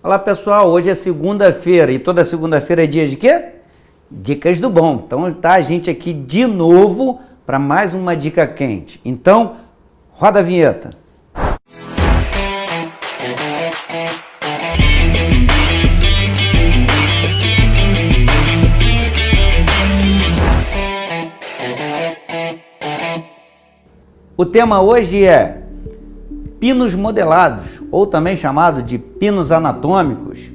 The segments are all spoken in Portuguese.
Olá pessoal, hoje é segunda-feira e toda segunda-feira é dia de quê? Dicas do bom. Então tá a gente aqui de novo para mais uma dica quente. Então, roda a vinheta. O tema hoje é pinos modelados, ou também chamado de pinos anatômicos.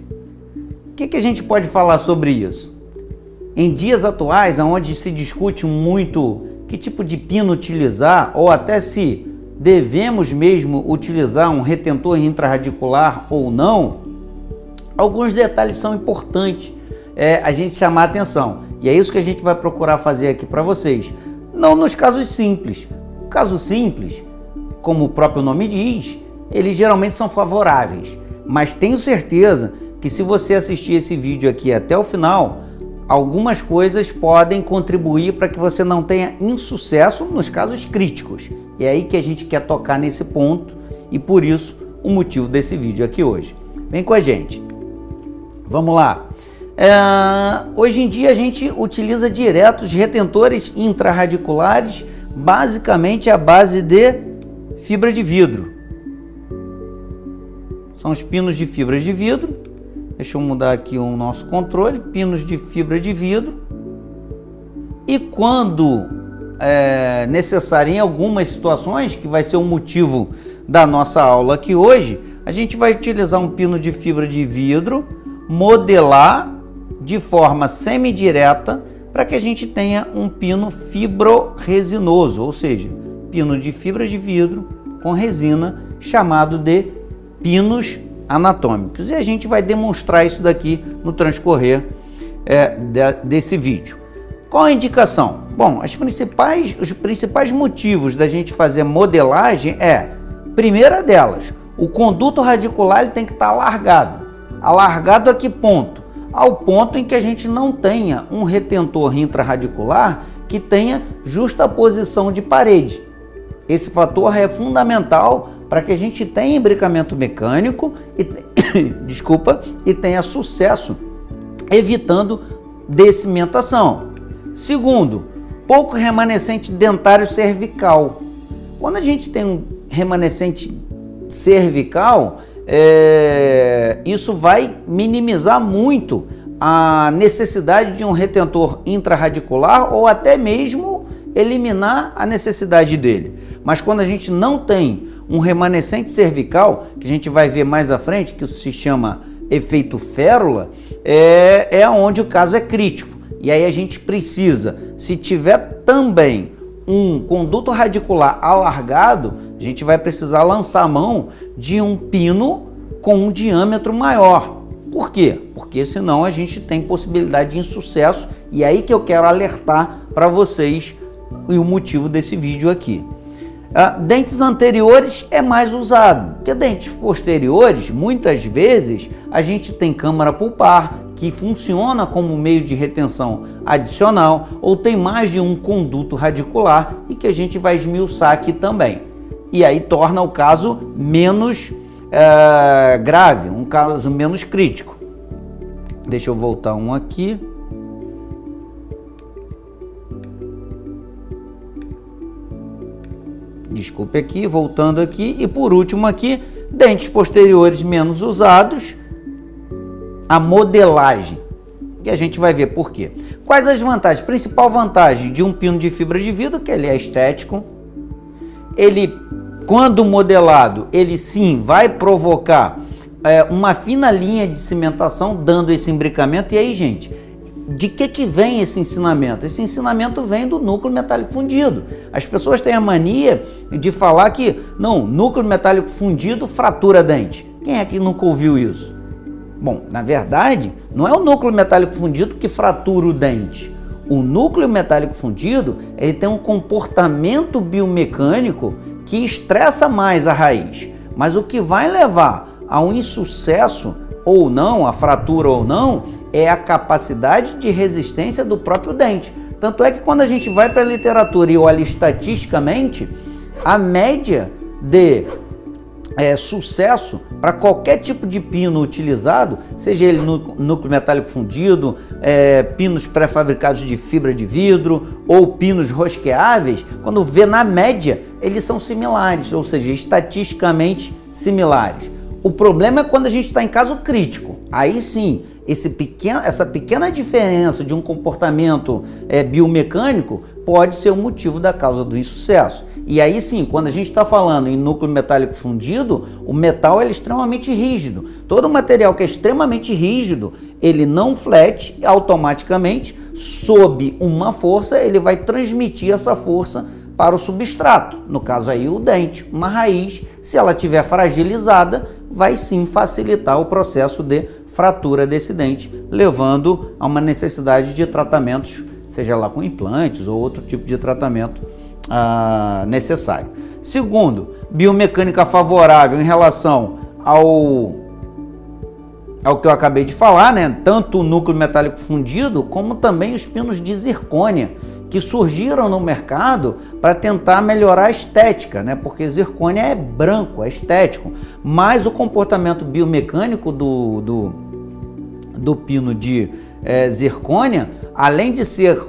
O que a gente pode falar sobre isso? Em dias atuais, onde se discute muito que tipo de pino utilizar, ou até se devemos mesmo utilizar um retentor intraradicular ou não, alguns detalhes são importantes a gente chamar a atenção. E é isso que a gente vai procurar fazer aqui para vocês. Não nos casos simples. O caso simples, como o próprio nome diz, eles geralmente são favoráveis, mas tenho certeza que se você assistir esse vídeo aqui até o final, algumas coisas podem contribuir para que você não tenha insucesso nos casos críticos. E é aí que a gente quer tocar nesse ponto e por isso o motivo desse vídeo aqui hoje. Vem com a gente. Vamos lá. Hoje em dia a gente utiliza direto os retentores intrarradiculares, basicamente à base de fibra de vidro. São os pinos de fibra de vidro. Deixa eu mudar aqui o nosso controle. Pinos de fibra de vidro. E quando necessário, em algumas situações, que vai ser o motivo da nossa aula aqui hoje, a gente vai utilizar um pino de fibra de vidro, modelar de forma semidireta para que a gente tenha um pino fibroresinoso, ou seja, pino de fibra de vidro com resina, chamado de pinos anatômicos. E a gente vai demonstrar isso daqui no transcorrer desse vídeo. Qual a indicação? Bom, os principais motivos da gente fazer modelagem primeira delas, o conduto radicular ele tem que estar alargado. Alargado a que ponto? Ao ponto em que a gente não tenha um retentor intrarradicular que tenha justaposição de parede. Esse fator é fundamental para que a gente tenha imbricamento mecânico e tenha sucesso evitando descimentação. Segundo, pouco remanescente dentário cervical. Quando a gente tem um remanescente cervical, isso vai minimizar muito a necessidade de um retentor intrarradicular ou até mesmo eliminar a necessidade dele. Mas quando a gente não tem um remanescente cervical, que a gente vai ver mais à frente, que isso se chama efeito férula, é onde o caso é crítico. E aí a gente precisa, se tiver também um conduto radicular alargado, a gente vai precisar lançar a mão de um pino com um diâmetro maior. Por quê? Porque senão a gente tem possibilidade de insucesso, e aí que eu quero alertar para vocês e o motivo desse vídeo aqui. Dentes anteriores é mais usado, porque dentes posteriores, muitas vezes, a gente tem câmara pulpar, que funciona como meio de retenção adicional, ou tem mais de um conduto radicular, e que a gente vai esmiuçar aqui também. E aí torna o caso menos grave, um caso menos crítico. Deixa eu voltar um aqui. Desculpe aqui, voltando aqui. E por último aqui, dentes posteriores menos usados, a modelagem. E a gente vai ver por quê. Quais as vantagens? Principal vantagem de um pino de fibra de vidro, que ele é estético. Ele, quando modelado, ele sim vai provocar uma fina linha de cimentação, dando esse imbricamento. E aí, gente, de que vem esse ensinamento? Esse ensinamento vem do núcleo metálico fundido. As pessoas têm a mania de falar que, não, núcleo metálico fundido fratura dente. Quem é que nunca ouviu isso? Bom, na verdade, não é o núcleo metálico fundido que fratura o dente. O núcleo metálico fundido, ele tem um comportamento biomecânico que estressa mais a raiz. Mas o que vai levar a um insucesso ou não, a fratura ou não, é a capacidade de resistência do próprio dente. Tanto é que quando a gente vai para a literatura e olha estatisticamente, a média de sucesso para qualquer tipo de pino utilizado, seja ele núcleo metálico fundido, pinos pré-fabricados de fibra de vidro ou pinos rosqueáveis. Quando vê na média, eles são similares, ou seja, estatisticamente similares. O problema é quando a gente está em caso crítico. Aí sim, essa pequena diferença de um comportamento biomecânico pode ser o motivo da causa do insucesso. E aí sim, quando a gente está falando em núcleo metálico fundido, o metal é extremamente rígido. Todo material que é extremamente rígido, ele não flete automaticamente, sob uma força, ele vai transmitir essa força para o substrato, no caso aí o dente, uma raiz, se ela estiver fragilizada, vai sim facilitar o processo de fratura desse dente, levando a uma necessidade de tratamentos, seja lá com implantes ou outro tipo de tratamento necessário. Segundo, biomecânica favorável em relação ao que eu acabei de falar, né? Tanto o núcleo metálico fundido, como também os pinos de zircônia, que surgiram no mercado para tentar melhorar a estética, né? Porque zircônia é branco, é estético, mas o comportamento biomecânico do pino de zircônia, além de ser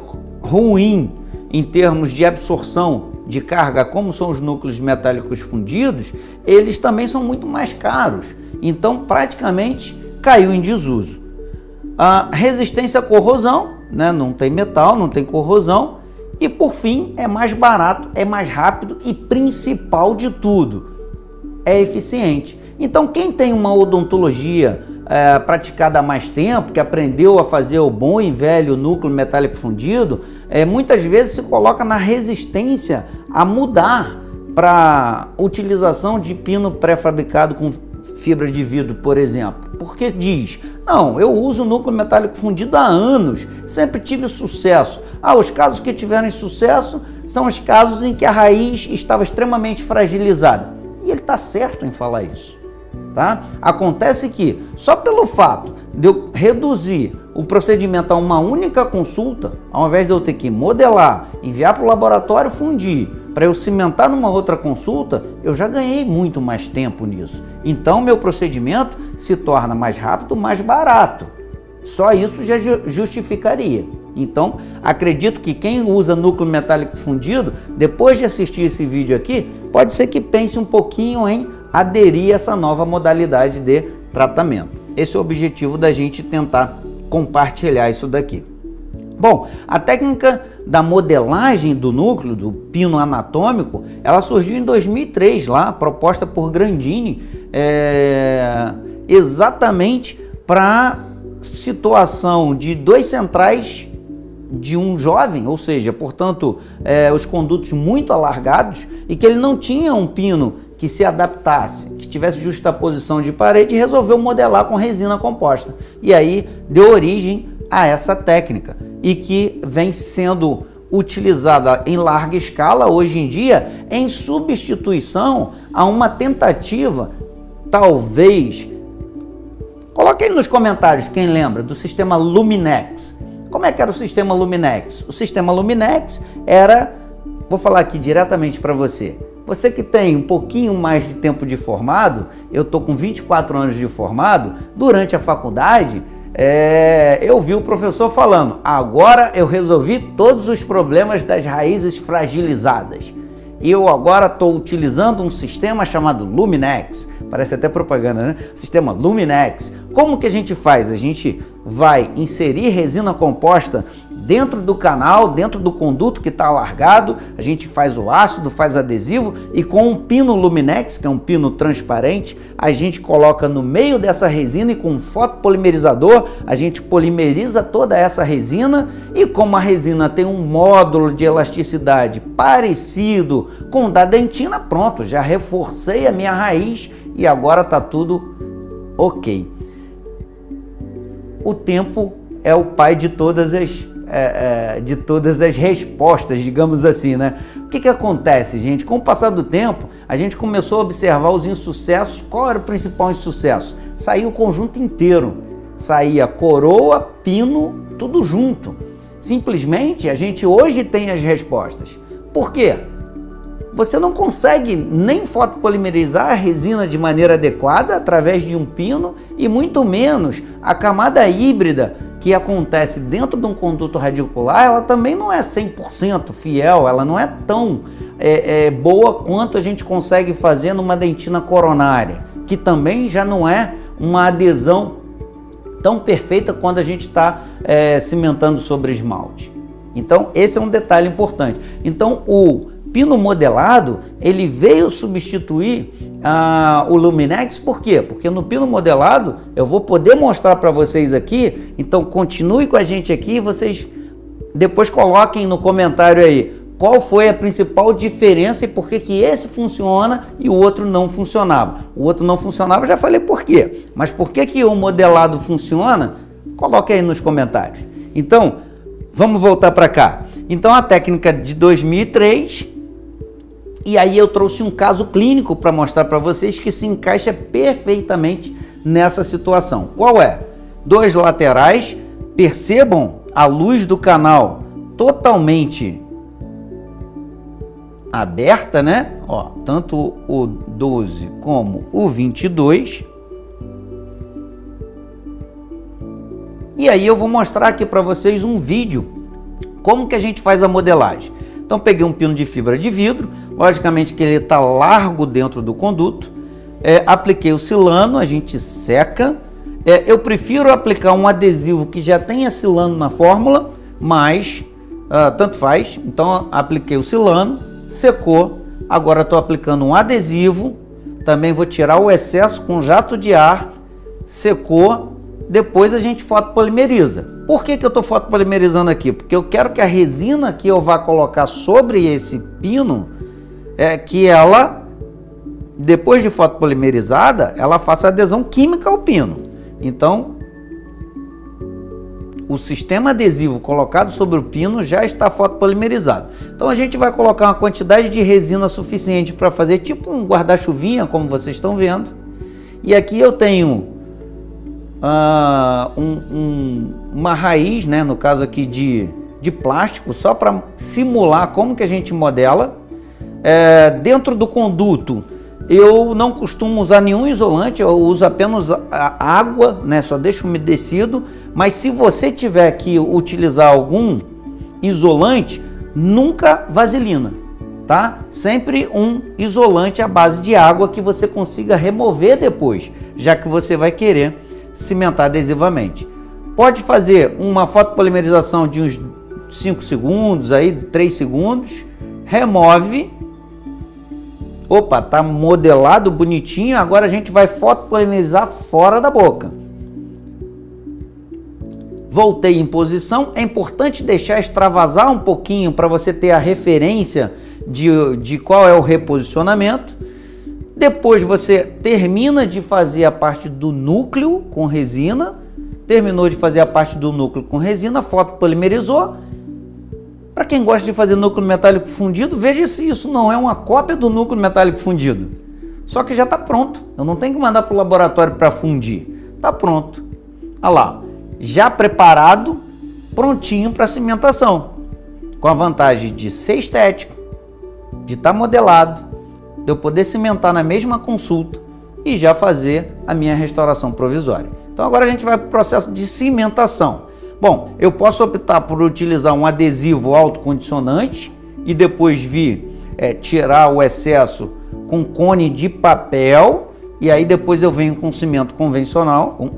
ruim em termos de absorção de carga, como são os núcleos metálicos fundidos, eles também são muito mais caros, então praticamente caiu em desuso. A resistência à corrosão, né? Não tem metal, não tem corrosão, e por fim é mais barato, é mais rápido e principal de tudo, é eficiente. Então quem tem uma odontologia praticada há mais tempo, que aprendeu a fazer o bom e velho núcleo metálico fundido, muitas vezes se coloca na resistência a mudar para utilização de pino pré-fabricado com fibra de vidro, por exemplo, porque diz, não, eu uso núcleo metálico fundido há anos, sempre tive sucesso. Os casos que tiveram sucesso são os casos em que a raiz estava extremamente fragilizada. E ele está certo em falar isso, tá? Acontece que, só pelo fato de eu reduzir o procedimento a uma única consulta, ao invés de eu ter que modelar, enviar para o laboratório fundir, para eu cimentar numa outra consulta, eu já ganhei muito mais tempo nisso. Então, meu procedimento se torna mais rápido, mais barato. Só isso já justificaria. Então, acredito que quem usa núcleo metálico fundido, depois de assistir esse vídeo aqui, pode ser que pense um pouquinho em aderir a essa nova modalidade de tratamento. Esse é o objetivo da gente tentar compartilhar isso daqui. Bom, a técnica da modelagem do núcleo, do pino anatômico, ela surgiu em 2003, lá, proposta por Grandini, exatamente para situação de dois centrais de um jovem, ou seja, portanto, os condutos muito alargados, e que ele não tinha um pino que se adaptasse, que tivesse justaposição de parede, e resolveu modelar com resina composta. E aí deu origem a essa técnica, e que vem sendo utilizada em larga escala hoje em dia, em substituição a uma tentativa, talvez, coloque aí nos comentários quem lembra do sistema Luminex. Como é que era o sistema Luminex? O sistema Luminex era, vou falar aqui diretamente para você, você que tem um pouquinho mais de tempo de formado, eu estou com 24 anos de formado, durante a faculdade, eu vi o professor falando, agora eu resolvi todos os problemas das raízes fragilizadas. Eu agora estou utilizando um sistema chamado Luminex, parece até propaganda, né? Sistema Luminex. Como que a gente faz? A gente vai inserir resina composta dentro do canal, dentro do conduto que está alargado, a gente faz o ácido, faz adesivo, e com um pino Luminex, que é um pino transparente, a gente coloca no meio dessa resina, e com um fotopolimerizador a gente polimeriza toda essa resina, e como a resina tem um módulo de elasticidade parecido com o da dentina, pronto, já reforcei a minha raiz e agora está tudo ok. O tempo é o pai de todas as respostas, digamos assim, né? O que acontece, gente? Com o passar do tempo, a gente começou a observar os insucessos. Qual era o principal insucesso? Saía o conjunto inteiro. Saía coroa, pino, tudo junto. Simplesmente, a gente hoje tem as respostas. Por quê? você não consegue nem fotopolimerizar a resina de maneira adequada através de um pino e muito menos a camada híbrida que acontece dentro de um conduto radicular, ela também não é 100% fiel, ela não é tão boa quanto a gente consegue fazer numa dentina coronária, que também já não é uma adesão tão perfeita quando a gente está cimentando sobre esmalte. Então esse é um detalhe importante. Então o pino modelado, ele veio substituir o Luminex. Por quê? Porque no pino modelado eu vou poder mostrar para vocês aqui, então continue com a gente aqui, vocês depois coloquem no comentário aí qual foi a principal diferença e por que que esse funciona e o outro não funcionava. O outro não funcionava, eu já falei por quê, mas por que que o modelado funciona? Coloque aí nos comentários. Então, vamos voltar para cá. Então a técnica de 2003, e aí eu trouxe um caso clínico para mostrar para vocês que se encaixa perfeitamente nessa situação. Qual é? Dois laterais, percebam a luz do canal totalmente aberta, né? Ó, tanto o 12 como o 22. E aí eu vou mostrar aqui para vocês um vídeo como que a gente faz a modelagem. Então peguei um pino de fibra de vidro, logicamente que ele está largo dentro do conduto, apliquei o silano, a gente seca, eu prefiro aplicar um adesivo que já tenha silano na fórmula, mas tanto faz, então apliquei o silano, secou, agora estou aplicando um adesivo, também vou tirar o excesso com jato de ar, secou, depois a gente fotopolimeriza. Por que que eu estou fotopolimerizando aqui? Porque eu quero que a resina que eu vá colocar sobre esse pino, que ela, depois de fotopolimerizada, ela faça adesão química ao pino. Então, o sistema adesivo colocado sobre o pino já está fotopolimerizado. Então a gente vai colocar uma quantidade de resina suficiente para fazer tipo um guarda-chuvinha, como vocês estão vendo. E aqui eu tenho uma raiz, né, no caso aqui de plástico, só para simular como que a gente modela. Dentro do conduto eu não costumo usar nenhum isolante, eu uso apenas a água, né, só deixo umedecido, mas se você tiver que utilizar algum isolante, nunca vaselina, tá? Sempre um isolante à base de água que você consiga remover depois, já que você vai querer cimentar adesivamente. Pode fazer uma fotopolimerização de uns 5 segundos, aí 3 segundos, remove. Opa, tá modelado bonitinho, agora a gente vai fotopolimerizar fora da boca. Voltei em posição, é importante deixar extravasar um pouquinho para você ter a referência de qual é o reposicionamento. Depois você termina de fazer a parte do núcleo com resina, terminou de fazer a parte do núcleo com resina, fotopolimerizou. Para quem gosta de fazer núcleo metálico fundido, veja se isso não é uma cópia do núcleo metálico fundido. Só que já está pronto, eu não tenho que mandar para o laboratório para fundir, está pronto. Olha lá, já preparado, prontinho para cimentação, com a vantagem de ser estético, de estar modelado, de eu poder cimentar na mesma consulta e já fazer a minha restauração provisória. Então agora a gente vai para o processo de cimentação. Bom, eu posso optar por utilizar um adesivo autocondicionante e depois vir tirar o excesso com cone de papel, e aí depois eu venho com cimento convencional,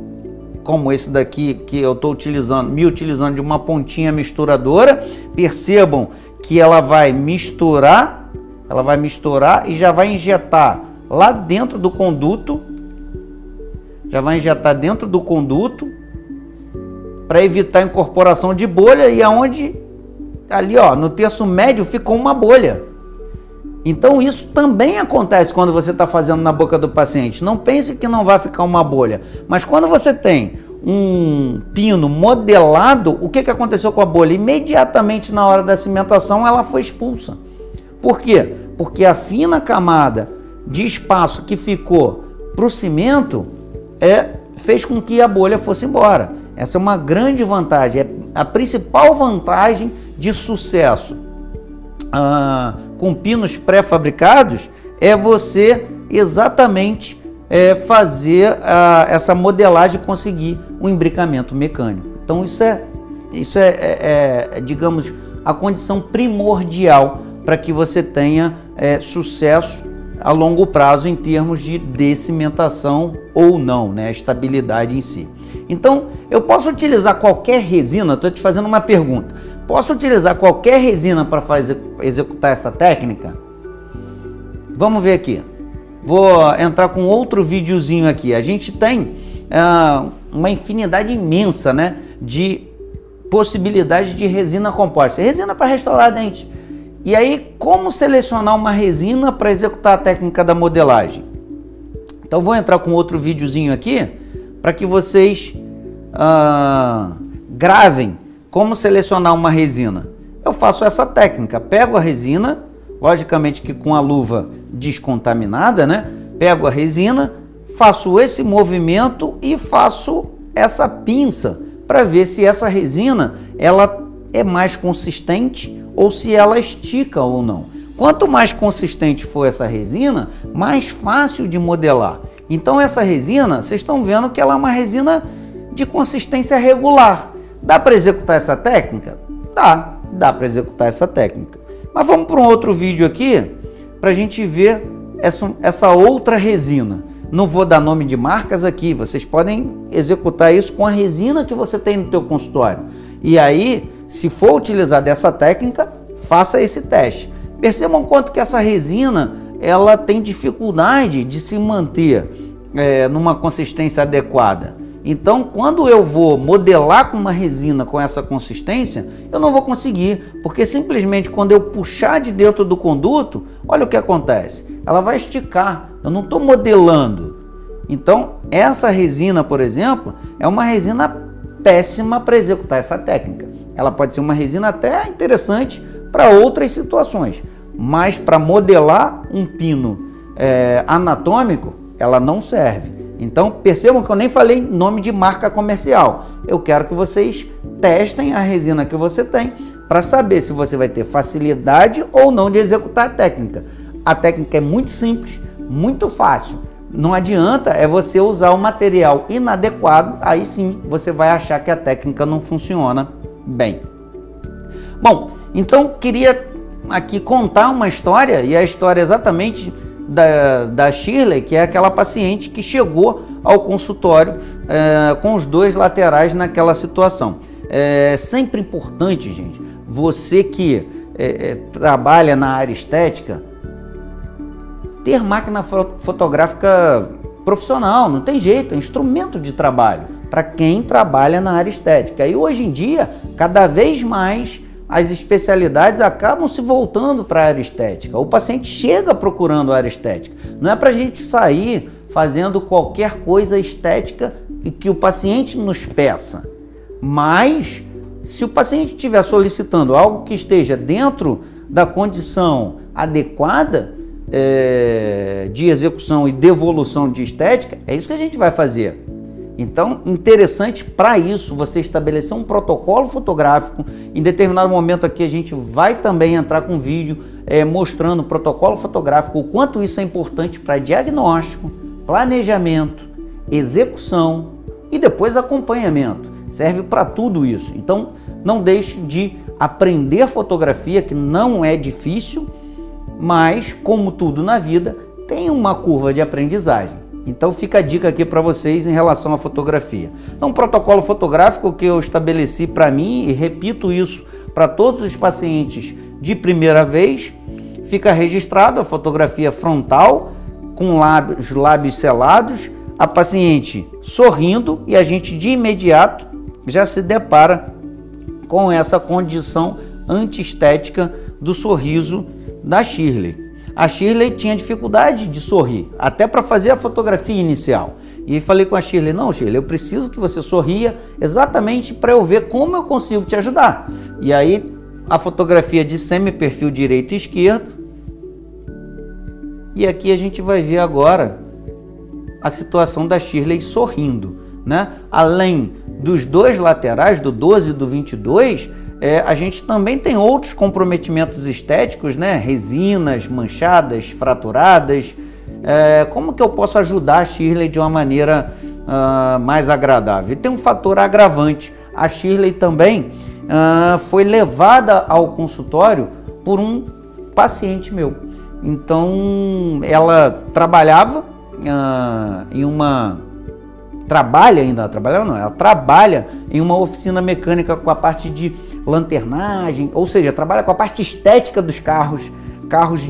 como esse daqui que eu estou me utilizando de uma pontinha misturadora. Percebam que ela vai misturar e já vai injetar lá dentro do conduto, para evitar a incorporação de bolha, e aonde ali, ó, no terço médio ficou uma bolha. Então isso também acontece quando você está fazendo na boca do paciente. Não pense que não vai ficar uma bolha, mas quando você tem um pino modelado, o que aconteceu com a bolha? Imediatamente na hora da cimentação ela foi expulsa. Por quê? Porque a fina camada de espaço que ficou para o cimento fez com que a bolha fosse embora. Essa é uma grande vantagem, é a principal vantagem de sucesso com pinos pré-fabricados é você exatamente fazer essa modelagem e conseguir um imbricamento mecânico. Então isso é, digamos, a condição primordial para que você tenha sucesso a longo prazo em termos de decimentação ou não, né? A estabilidade em si. Então, eu posso utilizar qualquer resina, estou te fazendo uma pergunta, posso utilizar qualquer resina para executar essa técnica? Vamos ver aqui. Vou entrar com outro videozinho aqui. A gente tem uma infinidade imensa, né, de possibilidades de resina composta. Resina para restaurar dente. E aí, como selecionar uma resina para executar a técnica da modelagem? Então, vou entrar com outro videozinho aqui para que vocês gravem como selecionar uma resina. Eu faço essa técnica, pego a resina, logicamente que com a luva descontaminada, né? Pego a resina, faço esse movimento e faço essa pinça para ver se essa resina ela é mais consistente ou se ela estica ou não. Quanto mais consistente for essa resina, mais fácil de modelar. Então essa resina, vocês estão vendo que ela é uma resina de consistência regular. Dá para executar essa técnica? Dá para executar essa técnica. Mas vamos para um outro vídeo aqui para a gente ver essa outra resina. Não vou dar nome de marcas aqui, vocês podem executar isso com a resina que você tem no teu consultório. E aí, se for utilizar dessa técnica, faça esse teste. Percebam quanto que essa resina ela tem dificuldade de se manter numa consistência adequada. Então, quando eu vou modelar com uma resina com essa consistência, eu não vou conseguir, porque simplesmente quando eu puxar de dentro do conduto, olha o que acontece, ela vai esticar, eu não estou modelando. Então, essa resina, por exemplo, é uma resina péssima para executar essa técnica. Ela pode ser uma resina até interessante para outras situações, mas para modelar um pino anatômico, ela não serve. Então, percebam que eu nem falei nome de marca comercial. Eu quero que vocês testem a resina que você tem para saber se você vai ter facilidade ou não de executar a técnica. A técnica é muito simples, muito fácil. Não adianta você usar o material inadequado, aí sim você vai achar que a técnica não funciona bem. Bom, então queria aqui contar uma história, e a história exatamente da Shirley, que é aquela paciente que chegou ao consultório com os dois laterais naquela situação. É sempre importante, gente, você que trabalha na área estética, ter máquina fotográfica profissional, não tem jeito, é instrumento de trabalho para quem trabalha na área estética. E hoje em dia, cada vez mais as especialidades acabam se voltando para a área estética. O paciente chega procurando a área estética. Não é para a gente sair fazendo qualquer coisa estética que o paciente nos peça. Mas, se o paciente estiver solicitando algo que esteja dentro da condição adequada de execução e devolução de estética, é isso que a gente vai fazer. Então, interessante para isso você estabelecer um protocolo fotográfico. Em determinado momento aqui a gente vai também entrar com vídeo mostrando o protocolo fotográfico, o quanto isso é importante para diagnóstico, planejamento, execução e depois acompanhamento. Serve para tudo isso. Então, não deixe de aprender fotografia, que não é difícil, mas, como tudo na vida, tem uma curva de aprendizagem. Então fica a dica aqui para vocês em relação à fotografia. Então, um protocolo fotográfico que eu estabeleci para mim, e repito isso para todos os pacientes de primeira vez, fica registrado a fotografia frontal com os lábios selados, a paciente sorrindo, e a gente de imediato já se depara com essa condição antiestética do sorriso da Shirley. A Shirley tinha dificuldade de sorrir, até para fazer a fotografia inicial. E falei com a Shirley, não, Shirley, eu preciso que você sorria exatamente para eu ver como eu consigo te ajudar. E aí, a fotografia de semi-perfil direito e esquerdo. E aqui a gente vai ver agora a situação da Shirley sorrindo, né? Além dos dois laterais, do 12 e do 22, a gente também tem outros comprometimentos estéticos, né? Resinas manchadas, fraturadas. Como que eu posso ajudar a Shirley de uma maneira mais agradável? E tem um fator agravante. A Shirley também foi levada ao consultório por um paciente meu. Então, ela trabalhava ela trabalha em uma oficina mecânica com a parte de lanternagem, ou seja, trabalha com a parte estética dos carros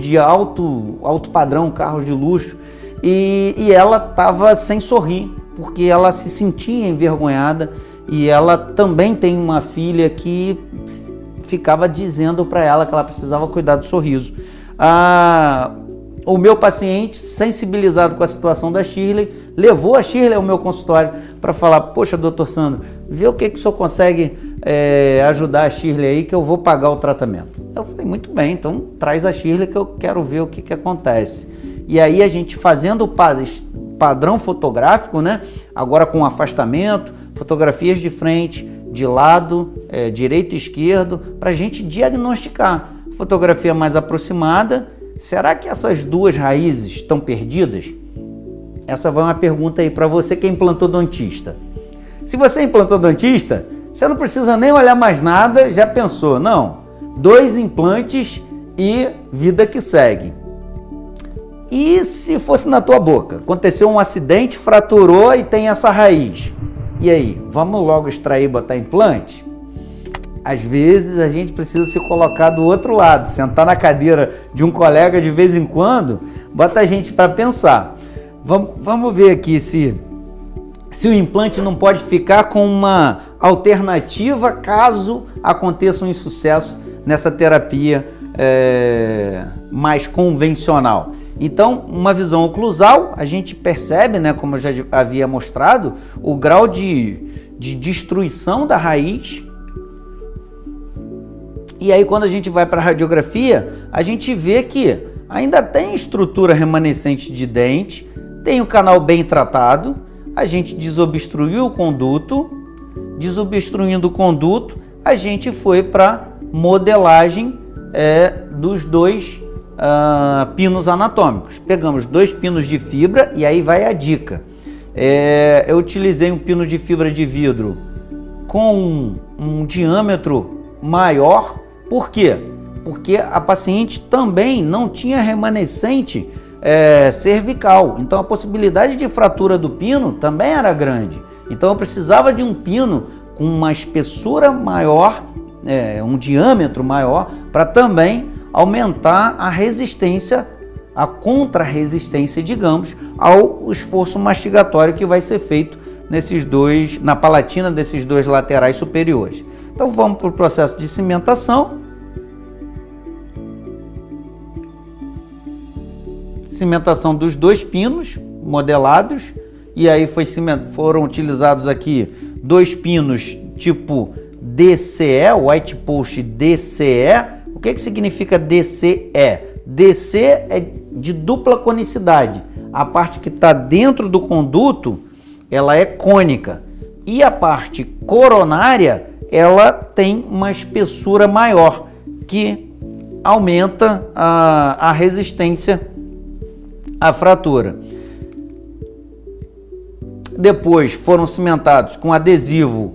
de alto padrão, carros de luxo, e ela estava sem sorrir, porque ela se sentia envergonhada, e ela também tem uma filha que ficava dizendo para ela que ela precisava cuidar do sorriso. O meu paciente, sensibilizado com a situação da Shirley, levou a Shirley ao meu consultório para falar: poxa, doutor Sandro, vê o que o senhor consegue ajudar a Shirley aí, que eu vou pagar o tratamento. Eu falei: muito bem, então traz a Shirley que eu quero ver o que acontece. E aí a gente fazendo o padrão fotográfico, né? Agora com afastamento, fotografias de frente, de lado, direito e esquerdo, para a gente diagnosticar. Fotografia mais aproximada. Será que essas duas raízes estão perdidas? Essa vai uma pergunta aí para você que é implantodontista. Se você é implantodontista, você não precisa nem olhar mais nada, já pensou? Não, 2 implantes e vida que segue. E se fosse na tua boca? Aconteceu um acidente, fraturou e tem essa raiz. E aí, vamos logo extrair e botar implante? Às vezes a gente precisa se colocar do outro lado, sentar na cadeira de um colega de vez em quando, bota a gente para pensar. Vamos ver aqui se o implante não pode ficar com uma alternativa caso aconteça um insucesso nessa terapia mais convencional. Então, uma visão oclusal, a gente percebe, né, como eu já havia mostrado, o grau de destruição da raiz. E aí, quando a gente vai para a radiografia, a gente vê que ainda tem estrutura remanescente de dente, tem o canal bem tratado, a gente desobstruiu o conduto, desobstruindo o conduto, a gente foi para modelagem dos 2 pinos anatômicos. Pegamos 2 pinos de fibra e aí vai a dica. Eu utilizei um pino de fibra de vidro com um diâmetro maior. Por quê? Porque a paciente também não tinha remanescente cervical, então a possibilidade de fratura do pino também era grande. Então eu precisava de um pino com uma espessura maior, um diâmetro maior, para também aumentar a resistência, a contra-resistência, digamos, ao esforço mastigatório que vai ser feito na palatina desses 2 laterais superiores. Então vamos para o processo de cimentação. Cimentação dos 2 pinos modelados, e aí foram utilizados aqui 2 pinos tipo DCE, White Post DCE. O que significa DCE? DC é de dupla conicidade. A parte que está dentro do conduto, ela é cônica, e a parte coronária, ela tem uma espessura maior, que aumenta a resistência à fratura. Depois foram cimentados com adesivo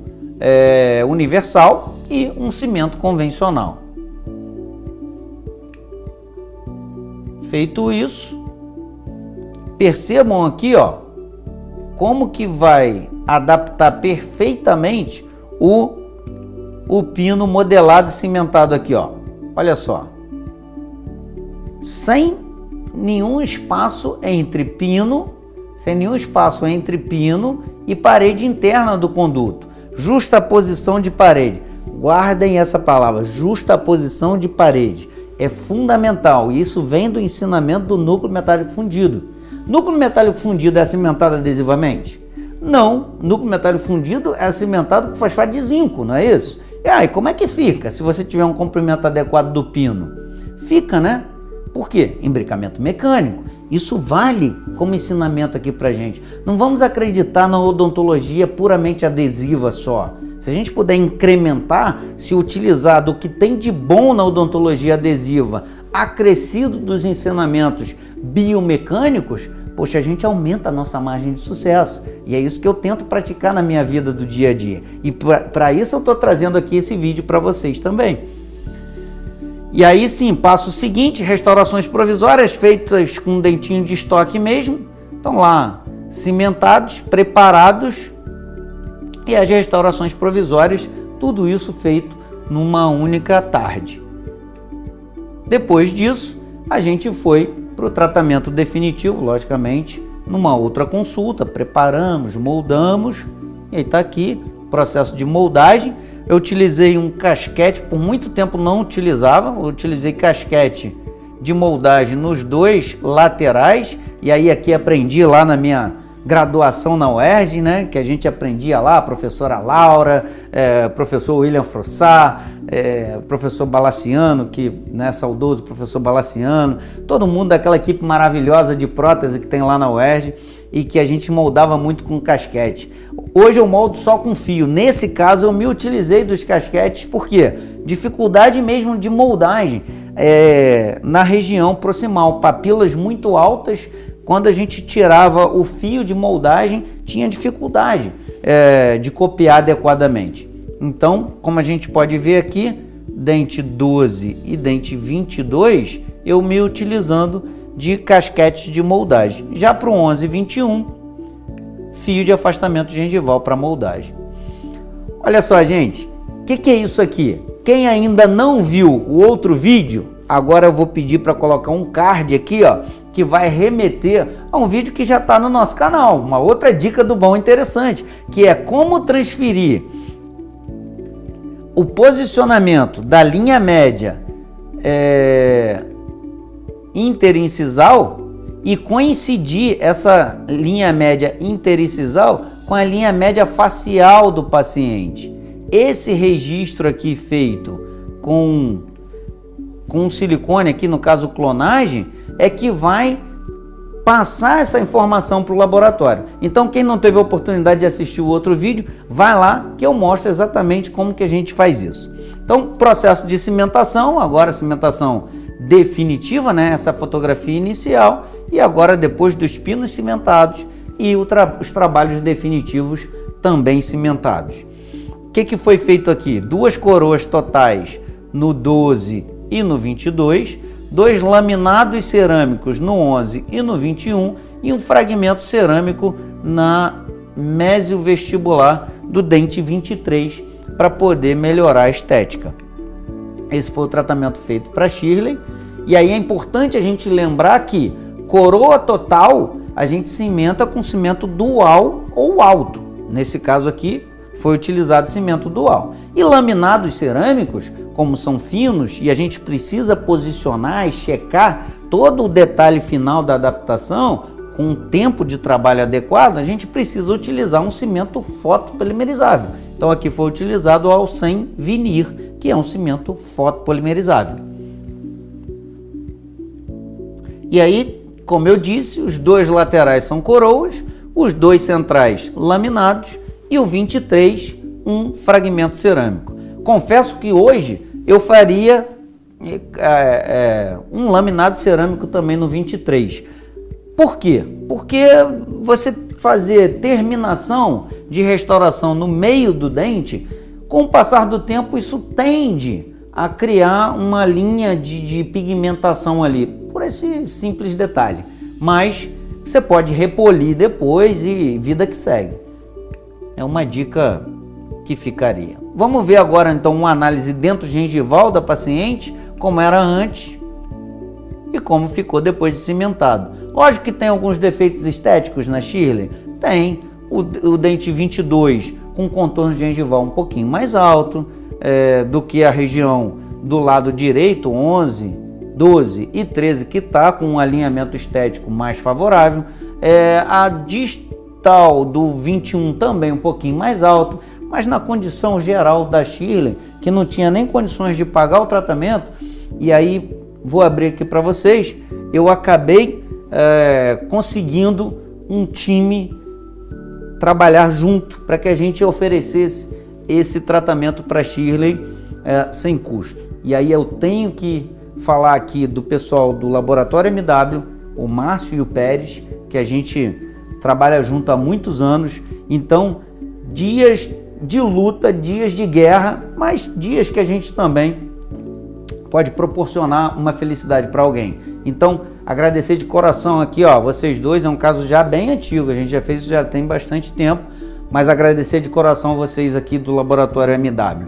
universal e um cimento convencional. Feito isso, percebam aqui, ó, como que vai adaptar perfeitamente o pino modelado e cimentado aqui, ó. Olha só. Sem nenhum espaço entre pino e parede interna do conduto. Justaposição de parede. Guardem essa palavra, justaposição de parede. É fundamental, e isso vem do ensinamento do núcleo metálico fundido. Núcleo metálico fundido é cimentado adesivamente? Não, núcleo metálico fundido é cimentado com fosfato de zinco, não é isso? E aí, como é que fica se você tiver um comprimento adequado do pino? Fica, né? Por quê? Imbricamento mecânico. Isso vale como ensinamento aqui pra gente. Não vamos acreditar na odontologia puramente adesiva só. Se a gente puder incrementar, se utilizar do que tem de bom na odontologia adesiva, acrescido dos ensinamentos biomecânicos, poxa, a gente aumenta a nossa margem de sucesso. E é isso que eu tento praticar na minha vida do dia a dia. E para isso eu estou trazendo aqui esse vídeo para vocês também. E aí sim, passo seguinte, restaurações provisórias feitas com dentinho de estoque mesmo. Estão lá, cimentados, preparados. E as restaurações provisórias, tudo isso feito numa única tarde. Depois disso, a gente foi para o tratamento definitivo, logicamente, numa outra consulta, preparamos, moldamos, e aí está aqui, processo de moldagem. Eu utilizei um casquete, por muito tempo não utilizava, eu utilizei casquete de moldagem nos dois laterais, e aí aqui aprendi lá na minha graduação na UERJ, né, que a gente aprendia lá, a professora Laura, professor William Frossard, professor Balaciano, que, né, saudoso professor Balaciano, todo mundo daquela equipe maravilhosa de prótese que tem lá na UERJ e que a gente moldava muito com casquete. Hoje eu moldo só com fio. Nesse caso eu me utilizei dos casquetes, por quê? Dificuldade mesmo de moldagem na região proximal, papilas muito altas. Quando a gente tirava o fio de moldagem, tinha dificuldade de copiar adequadamente. Então, como a gente pode ver aqui, dente 12 e dente 22, eu me utilizando de casquete de moldagem. Já para o 11 e 21, fio de afastamento gengival para moldagem. Olha só, gente, o que é isso aqui? Quem ainda não viu o outro vídeo, agora eu vou pedir para colocar um card aqui, ó, que vai remeter a um vídeo que já está no nosso canal. Uma outra dica do bom interessante, que é como transferir o posicionamento da linha média interincisal e coincidir essa linha média interincisal com a linha média facial do paciente. Esse registro aqui feito com silicone, aqui no caso clonagem, é que vai passar essa informação para o laboratório. Então, quem não teve a oportunidade de assistir o outro vídeo, vai lá que eu mostro exatamente como que a gente faz isso. Então, processo de cimentação, agora cimentação definitiva, né? Essa fotografia inicial, e agora depois dos pinos cimentados e os trabalhos definitivos também cimentados. O que foi feito aqui? 2 coroas totais no 12 e no 22, 2 laminados cerâmicos no 11 e no 21 e um fragmento cerâmico na mesiovestibular do dente 23 para poder melhorar a estética. Esse foi o tratamento feito para Shirley. E aí é importante a gente lembrar que coroa total a gente cimenta com cimento dual ou alto. Nesse caso aqui foi utilizado cimento dual. E laminados cerâmicos, como são finos e a gente precisa posicionar e checar todo o detalhe final da adaptação com um tempo de trabalho adequado, a gente precisa utilizar um cimento fotopolimerizável. Então aqui foi utilizado o Alcem Vinir, que é um cimento fotopolimerizável. E aí, como eu disse, os 2 laterais são coroas, os 2 centrais laminados e o 23 um fragmento cerâmico. Confesso que hoje eu faria um laminado cerâmico também no 23. Por quê? Porque você fazer terminação de restauração no meio do dente, com o passar do tempo isso tende a criar uma linha de pigmentação ali, por esse simples detalhe. Mas você pode repolir depois e vida que segue. É uma dica que ficaria. Vamos ver agora então uma análise dentro gengival da paciente, como era antes e como ficou depois de cimentado. Lógico que tem alguns defeitos estéticos na Shirley. Tem o dente 22 com contorno gengival um pouquinho mais alto do que a região do lado direito, 11, 12 e 13, que está com um alinhamento estético mais favorável. A distal do 21 também um pouquinho mais alto, mas na condição geral da Shirley, que não tinha nem condições de pagar o tratamento, e aí vou abrir aqui para vocês, eu acabei conseguindo um time trabalhar junto para que a gente oferecesse esse tratamento para Shirley sem custo. E aí eu tenho que falar aqui do pessoal do Laboratório MW, o Márcio e o Pérez, que a gente trabalha junto há muitos anos. Então, dias de luta, dias de guerra, mas dias que a gente também pode proporcionar uma felicidade para alguém. Então, agradecer de coração aqui, ó, vocês dois, é um caso já bem antigo, a gente já fez isso já tem bastante tempo, mas agradecer de coração vocês aqui do Laboratório MW.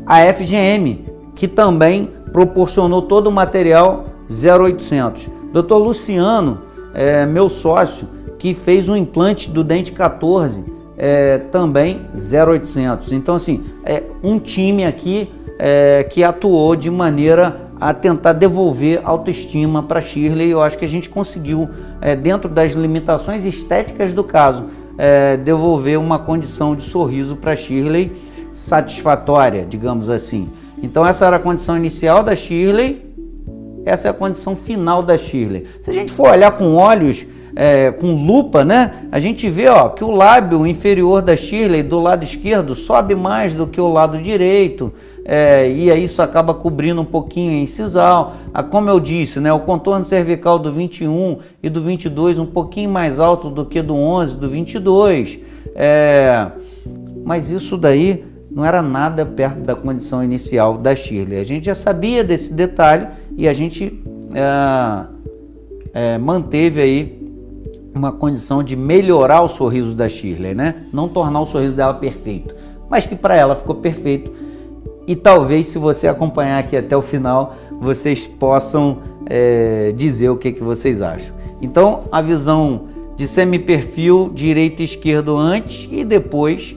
A FGM, que também proporcionou todo o material 0800. Dr. Luciano, meu sócio, que fez um implante do dente 14, também 0800. Então, assim, um time aqui que atuou de maneira a tentar devolver autoestima para Shirley. Eu acho que a gente conseguiu, dentro das limitações estéticas do caso, devolver uma condição de sorriso para Shirley satisfatória, digamos assim. Então essa era a condição inicial da Shirley, essa é a condição final da Shirley. Se a gente for olhar com olhos, com lupa, né, a gente vê, ó, que o lábio inferior da Shirley do lado esquerdo sobe mais do que o lado direito, e aí isso acaba cobrindo um pouquinho a incisal. Como eu disse, né, o contorno cervical do 21 e do 22 um pouquinho mais alto do que do 11, do 22, mas isso daí não era nada perto da condição inicial da Shirley. A gente já sabia desse detalhe e a gente manteve aí uma condição de melhorar o sorriso da Shirley, né? Não tornar o sorriso dela perfeito, mas que para ela ficou perfeito. E talvez, se você acompanhar aqui até o final, vocês possam dizer o que vocês acham. Então, a visão de semi-perfil, direito e esquerdo antes e depois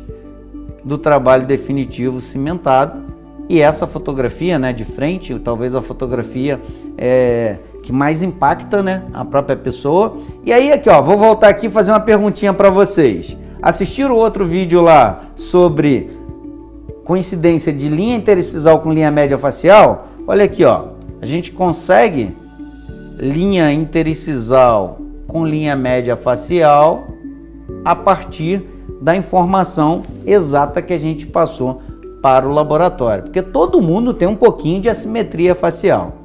do trabalho definitivo cimentado. E essa fotografia, né, de frente, talvez a fotografia que mais impacta, né, a própria pessoa. E aí aqui, ó, vou voltar aqui e fazer uma perguntinha para vocês. Assistiram o outro vídeo lá sobre coincidência de linha interstiçal com linha média facial? Olha aqui, ó, a gente consegue linha interstiçal com linha média facial a partir da informação exata que a gente passou para o laboratório, porque todo mundo tem um pouquinho de assimetria facial.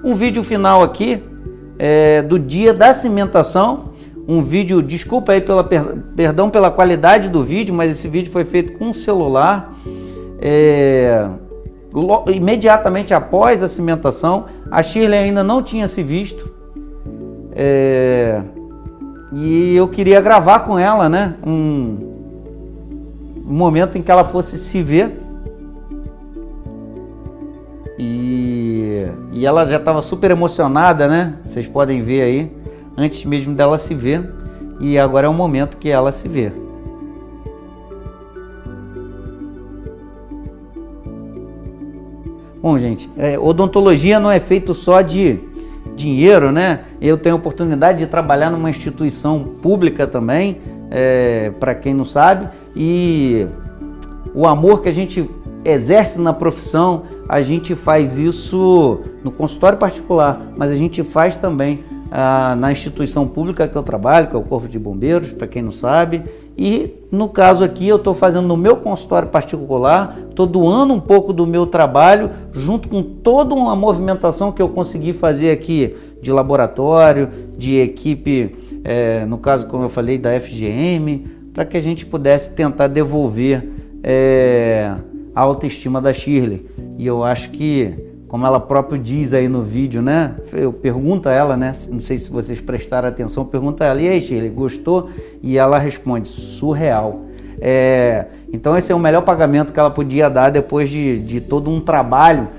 Um vídeo final aqui do dia da cimentação, um vídeo, desculpa aí perdão pela qualidade do vídeo, mas esse vídeo foi feito com um celular, imediatamente após a cimentação. A Shirley ainda não tinha se visto, e eu queria gravar com ela, né, um momento em que ela fosse se ver, e ela já estava super emocionada, né? Vocês podem ver aí, antes mesmo dela se ver, e agora é o momento que ela se vê. Bom, gente, odontologia não é feito só de dinheiro, né? Eu tenho a oportunidade de trabalhar numa instituição pública também, para quem não sabe, e o amor que a gente exerce na profissão, a gente faz isso no consultório particular, mas a gente faz também na instituição pública que eu trabalho, que é o Corpo de Bombeiros, para quem não sabe. E no caso aqui eu estou fazendo no meu consultório particular, estou doando um pouco do meu trabalho, junto com toda uma movimentação que eu consegui fazer aqui de laboratório, de equipe, no caso, como eu falei, da FGM, para que a gente pudesse tentar devolver a autoestima da Shirley. E eu acho que, como ela própria diz aí no vídeo, né? Eu pergunto a ela, né? Não sei se vocês prestaram atenção, pergunta a ela: e aí, Shirley, gostou? E ela responde: surreal. Então esse é o melhor pagamento que ela podia dar depois de todo um trabalho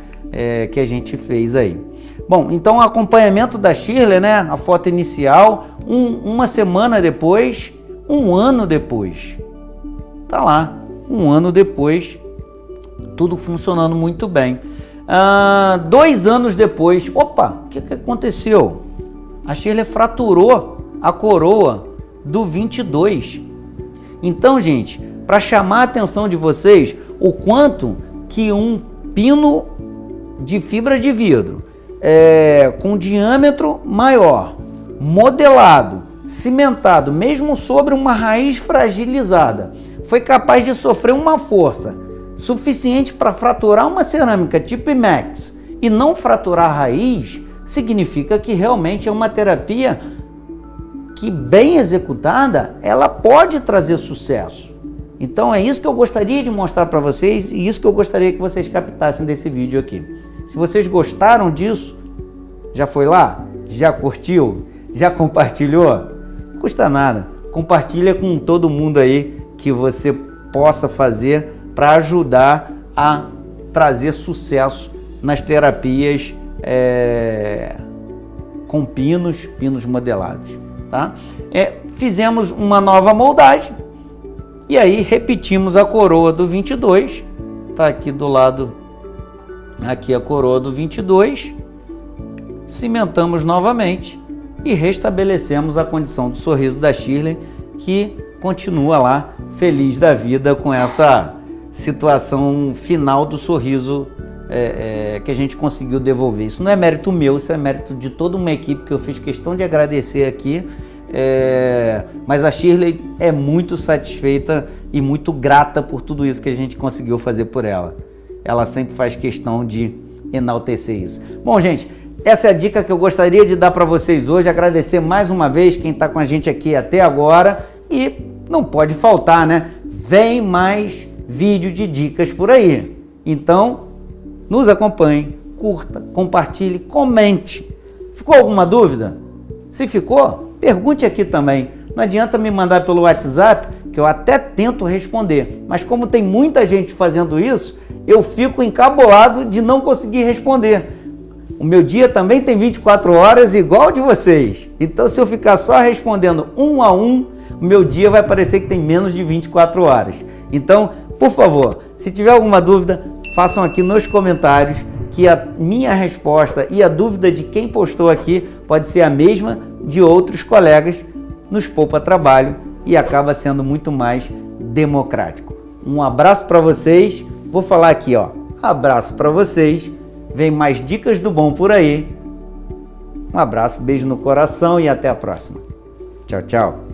que a gente fez aí. Bom, então o acompanhamento da Shirley, né? A foto inicial, uma semana depois, um ano depois. Tá lá, um ano depois, tudo funcionando muito bem. 2 anos depois, opa, o que aconteceu? A Shirley fraturou a coroa do 22. Então, gente, para chamar a atenção de vocês, o quanto que um pino de fibra de vidro com diâmetro maior, modelado, cimentado, mesmo sobre uma raiz fragilizada, foi capaz de sofrer uma força suficiente para fraturar uma cerâmica tipo IMEX e não fraturar a raiz, significa que realmente é uma terapia que, bem executada, ela pode trazer sucesso. Então é isso que eu gostaria de mostrar para vocês e isso que eu gostaria que vocês captassem desse vídeo aqui. Se vocês gostaram disso, já foi lá? Já curtiu? Já compartilhou? Não custa nada. Compartilha com todo mundo aí que você possa fazer para ajudar a trazer sucesso nas terapias com pinos modelados, tá? Fizemos uma nova moldagem e aí repetimos a coroa do 22, tá aqui do lado, aqui a coroa do 22, cimentamos novamente e restabelecemos a condição do sorriso da Shirley, que continua lá feliz da vida com essa situação final do sorriso que a gente conseguiu devolver. Isso não é mérito meu, isso é mérito de toda uma equipe que eu fiz questão de agradecer aqui, mas a Shirley é muito satisfeita e muito grata por tudo isso que a gente conseguiu fazer por ela. Ela sempre faz questão de enaltecer isso. Bom, gente, essa é a dica que eu gostaria de dar para vocês hoje. Agradecer mais uma vez quem está com a gente aqui até agora e não pode faltar, né? Vem mais vídeo de dicas por aí. Então, nos acompanhe, curta, compartilhe, comente. Ficou alguma dúvida? Se ficou, pergunte aqui também. Não adianta me mandar pelo WhatsApp, que eu até tento responder, mas como tem muita gente fazendo isso, eu fico encabulado de não conseguir responder. O meu dia também tem 24 horas igual o de vocês. Então, se eu ficar só respondendo um a um, o meu dia vai parecer que tem menos de 24 horas. Então, por favor, se tiver alguma dúvida, façam aqui nos comentários, que a minha resposta e a dúvida de quem postou aqui pode ser a mesma de outros colegas, nos poupa trabalho e acaba sendo muito mais democrático. Um abraço para vocês. Vou falar aqui, ó. Abraço para vocês. Vem mais dicas do bom por aí. Um abraço, beijo no coração e até a próxima. Tchau, tchau.